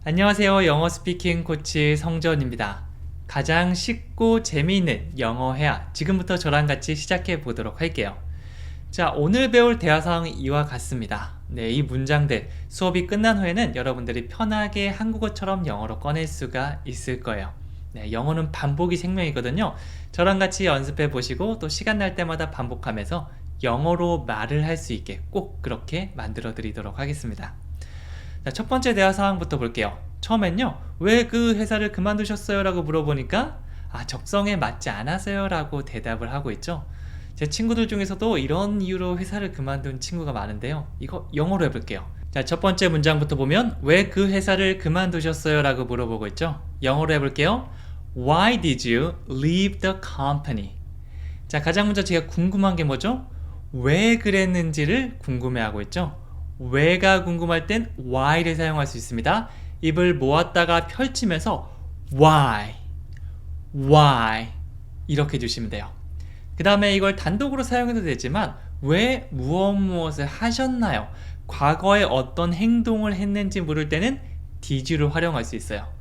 안녕하세요. 영어 스피킹 코치 성전입니다. 가장 쉽고 재미있는 영어 회화 지금부터 저랑 같이 시작해 보도록 할게요. 자, 오늘 배울 대화사항은 이와 같습니다. 네, 이 문장들 수업이 끝난 후에는 여러분들이 편하게 한국어처럼 영어로 꺼낼 수가 있을 거예요. 네, 영어는 반복이 생명이거든요. 저랑 같이 연습해 보시고 또 시간 날 때마다 반복하면서 영어로 말을 할 수 있게 꼭 그렇게 만들어 드리도록 하겠습니다. 자, 첫 번째 대화 상황부터 볼게요. 처음엔요, 왜 그 회사를 그만두셨어요? 라고 물어보니까 적성에 맞지 않아서요 라고 대답을 하고 있죠. 제 친구들 중에서도 이런 이유로 회사를 그만둔 친구가 많은데요, 이거 영어로 해볼게요. 자, 첫 번째 문장부터 보면 왜 그 회사를 그만두셨어요? 라고 물어보고 있죠. 영어로 해볼게요. Why did you leave the company? 자, 가장 먼저 제가 궁금한 게 뭐죠? 왜 그랬는지를 궁금해하고 있죠. 왜가 궁금할 땐 why를 사용할 수 있습니다. 입을 모았다가 펼치면서 why 이렇게 해주시면 돼요. 그 다음에 이걸 단독으로 사용해도 되지만 왜 무엇을 하셨나요? 과거에 어떤 행동을 했는지 물을 때는 did를 활용할 수 있어요.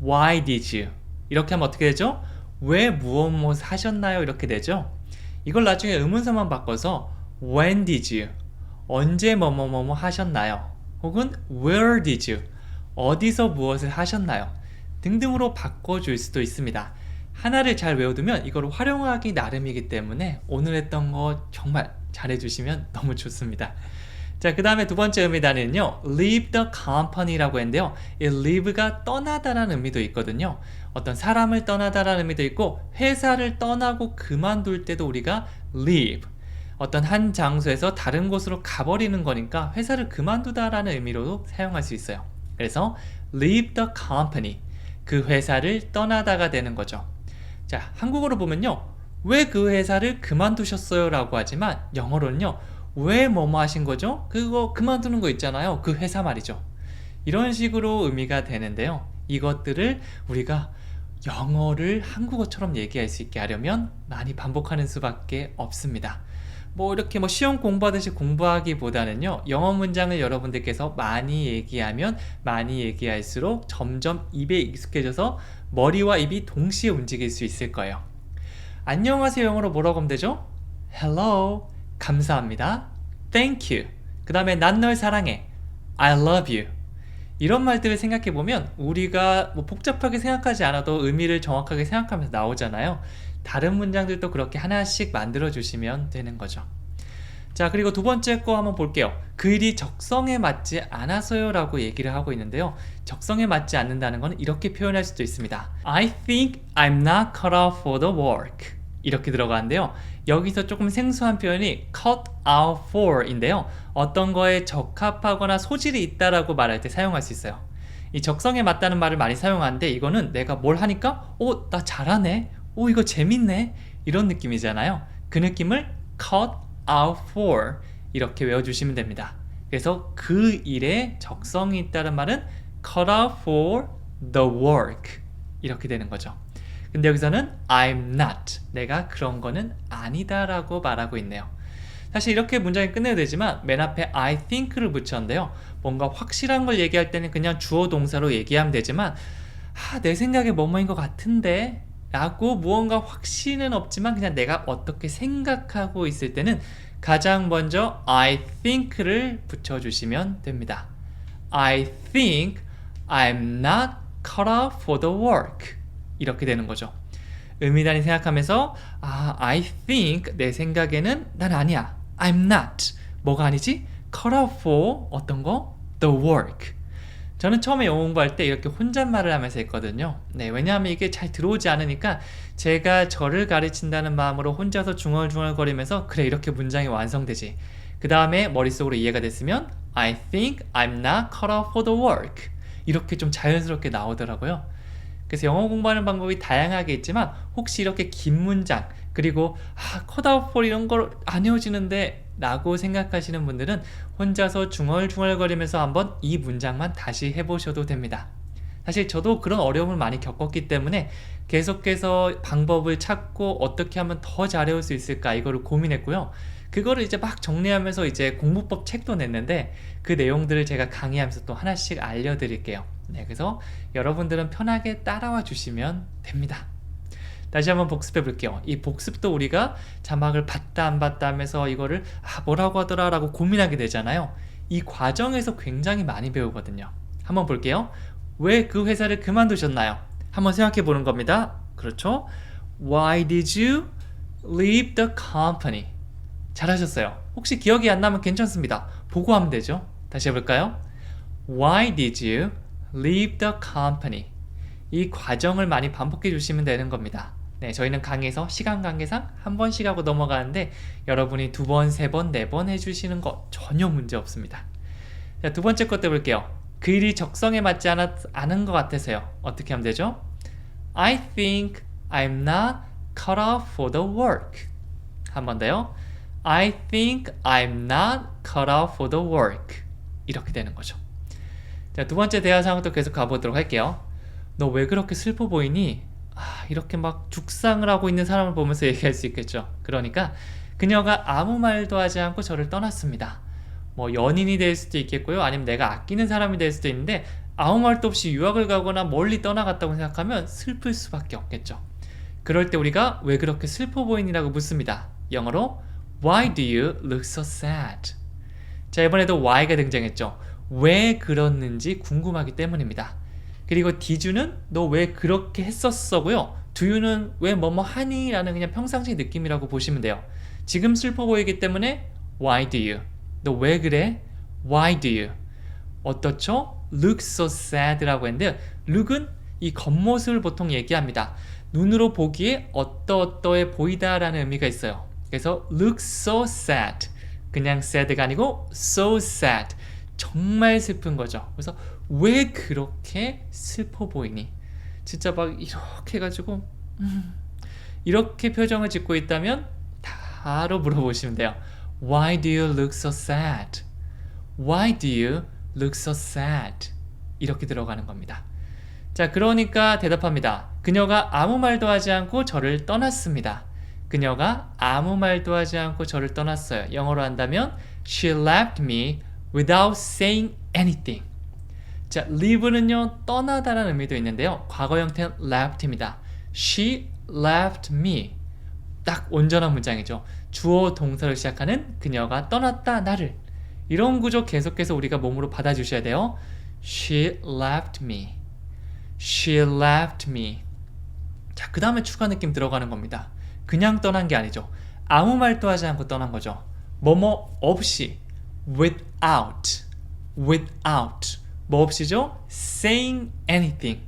Why did you? 이렇게 하면 어떻게 되죠? 왜 무엇을 하셨나요? 이렇게 되죠. 이걸 나중에 의문사만 바꿔서 when did you? 언제 뭐뭐뭐 하셨나요? 혹은 where did you? 어디서 무엇을 하셨나요? 등등으로 바꿔줄 수도 있습니다. 하나를 잘 외워두면 이걸 활용하기 나름이기 때문에 오늘 했던 거 정말 잘해주시면 너무 좋습니다. 자, 그 다음에 두 번째 의미단은요, leave the company라고 했는데요, 이 leave가 떠나다라는 의미도 있거든요. 어떤 사람을 떠나다라는 의미도 있고 회사를 떠나고 그만둘 때도 우리가 leave, 어떤 한 장소에서 다른 곳으로 가버리는 거니까 회사를 그만두다라는 의미로도 사용할 수 있어요. 그래서 leave the company, 그 회사를 떠나다가 되는 거죠. 자, 한국어로 보면요, 왜 그 회사를 그만두셨어요? 라고 하지만 영어로는요, 왜 뭐뭐 하신 거죠? 그거 그만두는 거 있잖아요. 그 회사 말이죠. 이런 식으로 의미가 되는데요, 이것들을 우리가 영어를 한국어처럼 얘기할 수 있게 하려면 많이 반복하는 수밖에 없습니다. 이렇게 시험 공부하듯이 공부하기보다는요, 영어 문장을 여러분들께서 많이 얘기하면 많이 얘기할수록 점점 입에 익숙해져서 머리와 입이 동시에 움직일 수 있을 거예요. 안녕하세요 영어로 뭐라고 하면 되죠? Hello, 감사합니다. Thank you. 그 다음에 난 널 사랑해. I love you. 이런 말들을 생각해보면 우리가 복잡하게 생각하지 않아도 의미를 정확하게 생각하면서 나오잖아요. 다른 문장들도 그렇게 하나씩 만들어 주시면 되는 거죠. 자, 그리고 두 번째 거 한번 볼게요. 그 일이 적성에 맞지 않아서요 라고 얘기를 하고 있는데요, 적성에 맞지 않는다는 건 이렇게 표현할 수도 있습니다. I think I'm not cut out for the work, 이렇게 들어가는데요, 여기서 조금 생소한 표현이 cut out for 인데요, 어떤 거에 적합하거나 소질이 있다라고 말할 때 사용할 수 있어요. 이 적성에 맞다는 말을 많이 사용하는데 이거는 내가 뭘 하니까 나 잘하네, 이거 재밌네, 이런 느낌이잖아요. 그 느낌을 cut out for 이렇게 외워주시면 됩니다. 그래서 그 일에 적성이 있다는 말은 cut out for the work 이렇게 되는 거죠. 근데 여기서는 I'm not, 내가 그런 거는 아니다 라고 말하고 있네요. 사실 이렇게 문장이 끝내야 되지만 맨 앞에 I think를 붙였는데요, 뭔가 확실한 걸 얘기할 때는 그냥 주어 동사로 얘기하면 되지만 내 생각에 뭐뭐인 것 같은데 라고 무언가 확신은 없지만 그냥 내가 어떻게 생각하고 있을 때는 가장 먼저 I think를 붙여주시면 됩니다. I think I'm not cut out for the work 이렇게 되는 거죠. 의미단위 생각하면서 I think, 내 생각에는 난 아니야, I'm not, 뭐가 아니지? cut out for 어떤 거? the work. 저는 처음에 영어 공부할 때 이렇게 혼잣말을 하면서 했거든요. 네, 왜냐하면 이게 잘 들어오지 않으니까 제가 저를 가르친다는 마음으로 혼자서 중얼중얼거리면서 그래, 이렇게 문장이 완성되지. 그 다음에 머릿속으로 이해가 됐으면 I think I'm not cut out for the work 이렇게 좀 자연스럽게 나오더라고요. 그래서 영어 공부하는 방법이 다양하게 있지만 혹시 이렇게 긴 문장, 그리고 cut out for 이런 걸 안 외워지는데 라고 생각하시는 분들은 혼자서 중얼중얼거리면서 한번 이 문장만 다시 해보셔도 됩니다. 사실 저도 그런 어려움을 많이 겪었기 때문에 계속해서 방법을 찾고 어떻게 하면 더 잘 외울 수 있을까 이거를 고민했고요. 그거를 이제 막 정리하면서 이제 공부법 책도 냈는데 그 내용들을 제가 강의하면서 또 하나씩 알려드릴게요. 네, 그래서 여러분들은 편하게 따라와 주시면 됩니다. 다시 한번 복습해 볼게요. 이 복습도 우리가 자막을 봤다 안 봤다 하면서 이거를 뭐라고 하더라 라고 고민하게 되잖아요. 이 과정에서 굉장히 많이 배우거든요. 한번 볼게요. 왜 그 회사를 그만두셨나요? 한번 생각해 보는 겁니다. 그렇죠? Why did you leave the company? 잘하셨어요. 혹시 기억이 안 나면 괜찮습니다. 보고 하면 되죠. 다시 해볼까요? Why did you leave the company? 이 과정을 많이 반복해 주시면 되는 겁니다. 네, 저희는 강의에서 시간 관계상 한 번씩 하고 넘어가는데 여러분이 2번, 3번, 4번 해주시는 거 전혀 문제 없습니다. 자, 두 번째 것 해볼게요. 그 일이 적성에 맞지 않은 것 같아서요. 어떻게 하면 되죠? I think I'm not cut off for the work. 한 번 더요. I think I'm not cut off for the work. 이렇게 되는 거죠. 자, 두 번째 대화 상황도 계속 가보도록 할게요. 너 왜 그렇게 슬퍼 보이니? 이렇게 막 죽상을 하고 있는 사람을 보면서 얘기할 수 있겠죠. 그러니까 그녀가 아무 말도 하지 않고 저를 떠났습니다. 뭐 연인이 될 수도 있겠고요. 아니면 내가 아끼는 사람이 될 수도 있는데 아무 말도 없이 유학을 가거나 멀리 떠나갔다고 생각하면 슬플 수밖에 없겠죠. 그럴 때 우리가 왜 그렇게 슬퍼 보이니라고 묻습니다. 영어로 Why do you look so sad? 자, 이번에도 why가 등장했죠. 왜 그랬는지 궁금하기 때문입니다. 그리고 did는 너 왜 그렇게 했었어고요. do는 왜 뭐뭐 하니? 라는 그냥 평상시 느낌이라고 보시면 돼요. 지금 슬퍼 보이기 때문에 why do you? 너 왜 그래? why do you? 어떻죠? look so sad 라고 했는데 look은 이 겉모습을 보통 얘기합니다. 눈으로 보기에 어떠어떠해 보이다 라는 의미가 있어요. 그래서 look so sad 그냥 sad가 아니고 so sad 정말 슬픈 거죠. 그래서 왜 그렇게 슬퍼 보이니? 진짜 막 이렇게 해가지고 이렇게 표정을 짓고 있다면 바로 물어보시면 돼요. Why do you look so sad? Why do you look so sad? 이렇게 들어가는 겁니다. 자, 그러니까 대답합니다. 그녀가 아무 말도 하지 않고 저를 떠났습니다. 그녀가 아무 말도 하지 않고 저를 떠났어요. 영어로 한다면 She left me without saying anything. 자, leave는요 떠나다라는 의미도 있는데요. 과거 형태는 left입니다. She left me. 딱 온전한 문장이죠. 주어 동사를 시작하는 그녀가 떠났다 나를. 이런 구조 계속해서 우리가 몸으로 받아주셔야 돼요. She left me. She left me. 자, 그 다음에 추가 느낌 들어가는 겁니다. 그냥 떠난 게 아니죠. 아무 말도 하지 않고 떠난 거죠. 뭐뭐 없이. without. 뭐 없이죠? saying anything.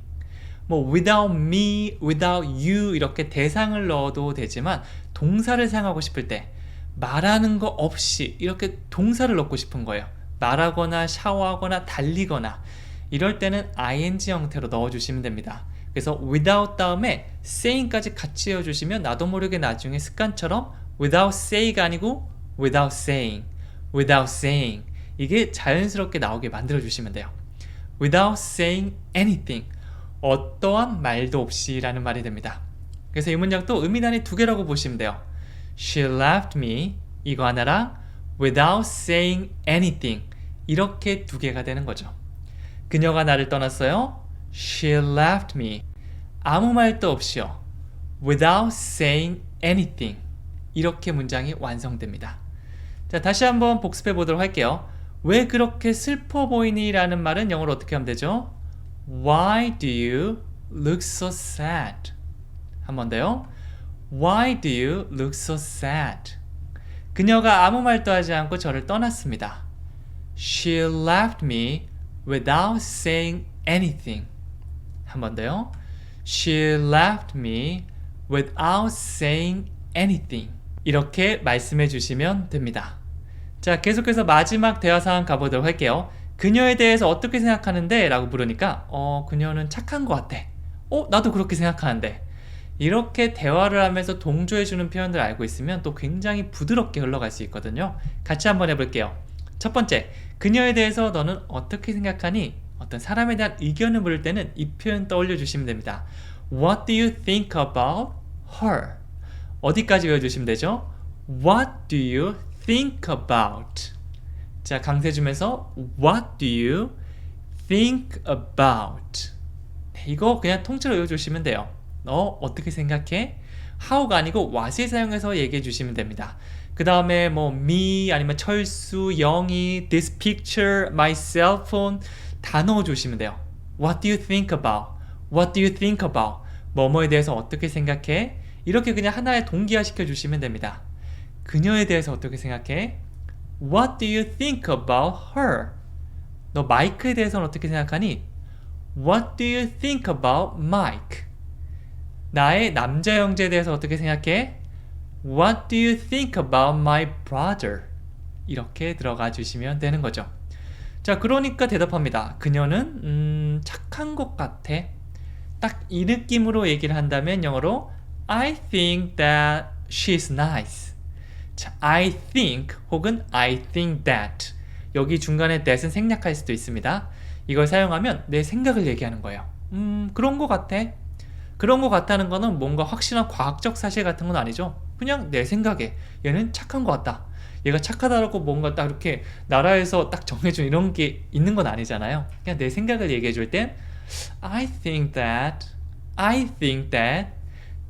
뭐 without me, without you 이렇게 대상을 넣어도 되지만 동사를 사용하고 싶을 때 말하는 거 없이 이렇게 동사를 넣고 싶은 거예요. 말하거나 샤워하거나 달리거나 이럴 때는 ing 형태로 넣어주시면 됩니다. 그래서 without 다음에 saying까지 같이 넣어주시면 나도 모르게 나중에 습관처럼 without say가 아니고 without saying 이게 자연스럽게 나오게 만들어주시면 돼요. without saying anything 어떠한 말도 없이 라는 말이 됩니다. 그래서 이 문장 또 의미단위 2개라고 보시면 돼요. She left me 이거 하나랑 without saying anything 이렇게 2개가 되는 거죠. 그녀가 나를 떠났어요. She left me 아무 말도 없이요. without saying anything 이렇게 문장이 완성됩니다. 자, 다시 한번 복습해 보도록 할게요. 왜 그렇게 슬퍼 보이니? 라는 말은 영어로 어떻게 하면 되죠? Why do you look so sad? 한 번 더요. Why do you look so sad? 그녀가 아무 말도 하지 않고 저를 떠났습니다. She left me without saying anything. 한 번 더요. She left me without saying anything. 이렇게 말씀해 주시면 됩니다. 자, 계속해서 마지막 대화 상황 가보도록 할게요. 그녀에 대해서 어떻게 생각하는데? 라고 물으니까 그녀는 착한 것 같아. 나도 그렇게 생각하는데. 이렇게 대화를 하면서 동조해주는 표현들 알고 있으면 또 굉장히 부드럽게 흘러갈 수 있거든요. 같이 한번 해볼게요. 첫 번째, 그녀에 대해서 너는 어떻게 생각하니? 어떤 사람에 대한 의견을 물을 때는 이 표현 떠올려 주시면 됩니다. What do you think about her? 어디까지 외워주시면 되죠? What do you think about? 자, 강세 주면서 What do you think about. 네, 이거 그냥 통째로 외워주시면 돼요. 너 어떻게 생각해? how가 아니고 what을 사용해서 얘기해 주시면 됩니다. 그 다음에 뭐 me 아니면 철수, 영희, this picture, my cell phone 다 넣어주시면 돼요. What do you think about? What do you think about? 뭐뭐에 대해서 어떻게 생각해? 이렇게 그냥 하나에 동기화시켜 주시면 됩니다. 그녀에 대해서 어떻게 생각해? What do you think about her? 너 마이크에 대해서는 어떻게 생각하니? What do you think about Mike? 나의 남자 형제에 대해서 어떻게 생각해? What do you think about my brother? 이렇게 들어가 주시면 되는 거죠. 자, 그러니까 대답합니다. 그녀는 착한 것 같아. 딱 이 느낌으로 얘기를 한다면 영어로 I think that she's nice. 자, I think 혹은 I think that. 여기 중간에 that은 생략할 수도 있습니다. 이걸 사용하면 내 생각을 얘기하는 거예요. 그런 것 같아. 그런 것 같다는 거는 뭔가 확실한 과학적 사실 같은 건 아니죠. 그냥 내 생각에 얘는 착한 것 같다. 얘가 착하다라고 뭔가 딱 이렇게 나라에서 딱 정해준 이런 게 있는 건 아니잖아요. 그냥 내 생각을 얘기해 줄 땐 I think that, I think that.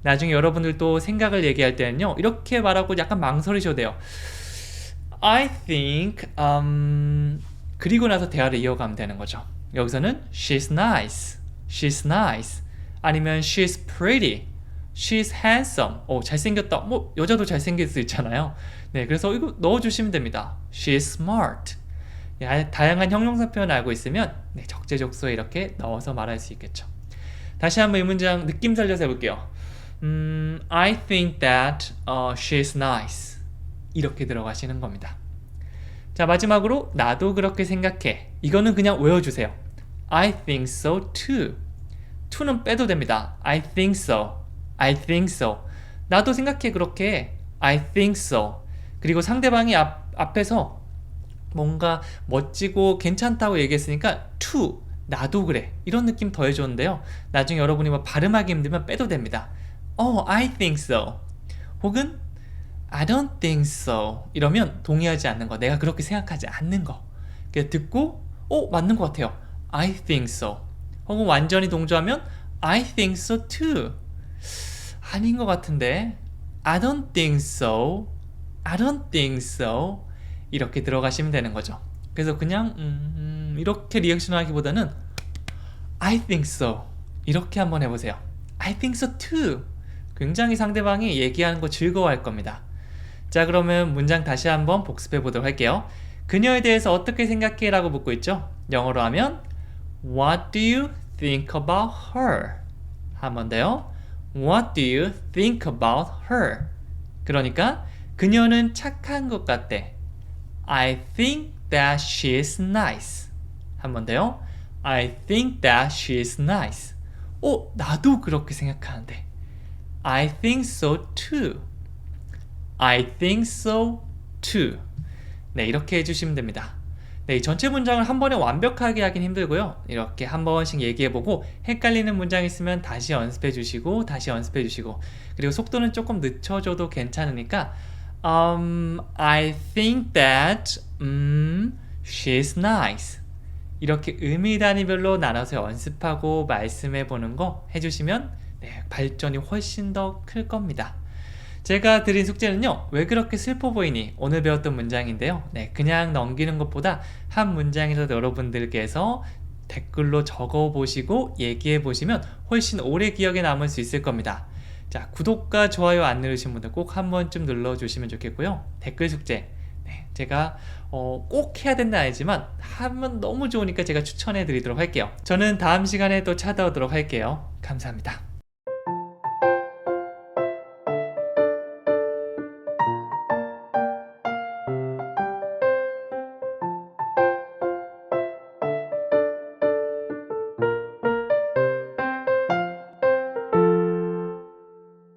나중에 여러분들도 생각을 얘기할 때는요, 이렇게 말하고 약간 망설이셔도 돼요. I think, 그리고 나서 대화를 이어가면 되는 거죠. 여기서는 she's nice, she's nice. 아니면 she's pretty, she's handsome. 잘생겼다. 뭐 여자도 잘생길 수 있잖아요. 네, 그래서 이거 넣어주시면 됩니다. she's smart. 다양한 형용사 표현 알고 있으면 네, 적재적소에 이렇게 넣어서 말할 수 있겠죠. 다시 한번 이 문장 느낌 살려서 해볼게요. I think that she's nice. 이렇게 들어가시는 겁니다. 자, 마지막으로 나도 그렇게 생각해. 이거는 그냥 외워주세요. I think so too. to는 빼도 됩니다. I think so. I think so. 나도 생각해 그렇게. I think so. 그리고 상대방이 앞에서 뭔가 멋지고 괜찮다고 얘기했으니까 to. 나도 그래. 이런 느낌 더해줬는데요. 나중에 여러분이 뭐 발음하기 힘들면 빼도 됩니다. I think so. 혹은 I don't think so. 이러면 동의하지 않는 거. 내가 그렇게 생각하지 않는 거. 듣고 맞는 것 같아요. I think so. 혹은 완전히 동조하면 I think so too. 아닌 것 같은데 I don't think so. I don't think so. 이렇게 들어가시면 되는 거죠. 그래서 그냥 이렇게 리액션 하기보다는 I think so. 이렇게 한번 해보세요. I think so too. 굉장히 상대방이 얘기하는 거 즐거워할 겁니다. 자, 그러면 문장 다시 한번 복습해 보도록 할게요. 그녀에 대해서 어떻게 생각해? 라고 묻고 있죠. 영어로 하면 What do you think about her? 한 번 더요. What do you think about her? 그러니까 그녀는 착한 것 같대. I think that she is nice. 한 번 더요. I think that she is nice. 나도 그렇게 생각하는데. I think so too. I think so too. 네, 이렇게 해주시면 됩니다. 네, 이 전체 문장을 한 번에 완벽하게 하긴 힘들고요. 이렇게 한 번씩 얘기해보고 헷갈리는 문장 있으면 다시 연습해 주시고 다시 연습해 주시고 그리고 속도는 조금 늦춰줘도 괜찮으니까 I think that she's nice. 이렇게 의미 단위별로 나눠서 연습하고 말씀해 보는 거 해주시면 네, 발전이 훨씬 더 클 겁니다. 제가 드린 숙제는요, 왜 그렇게 슬퍼 보이니? 오늘 배웠던 문장인데요. 네, 그냥 넘기는 것보다 한 문장이라도 여러분들께서 댓글로 적어 보시고 얘기해 보시면 훨씬 오래 기억에 남을 수 있을 겁니다. 자, 구독과 좋아요 안 누르신 분들 꼭 한 번쯤 눌러주시면 좋겠고요. 댓글 숙제. 네, 제가 꼭 해야 된다 아니지만 하면 너무 좋으니까 제가 추천해 드리도록 할게요. 저는 다음 시간에 또 찾아오도록 할게요. 감사합니다.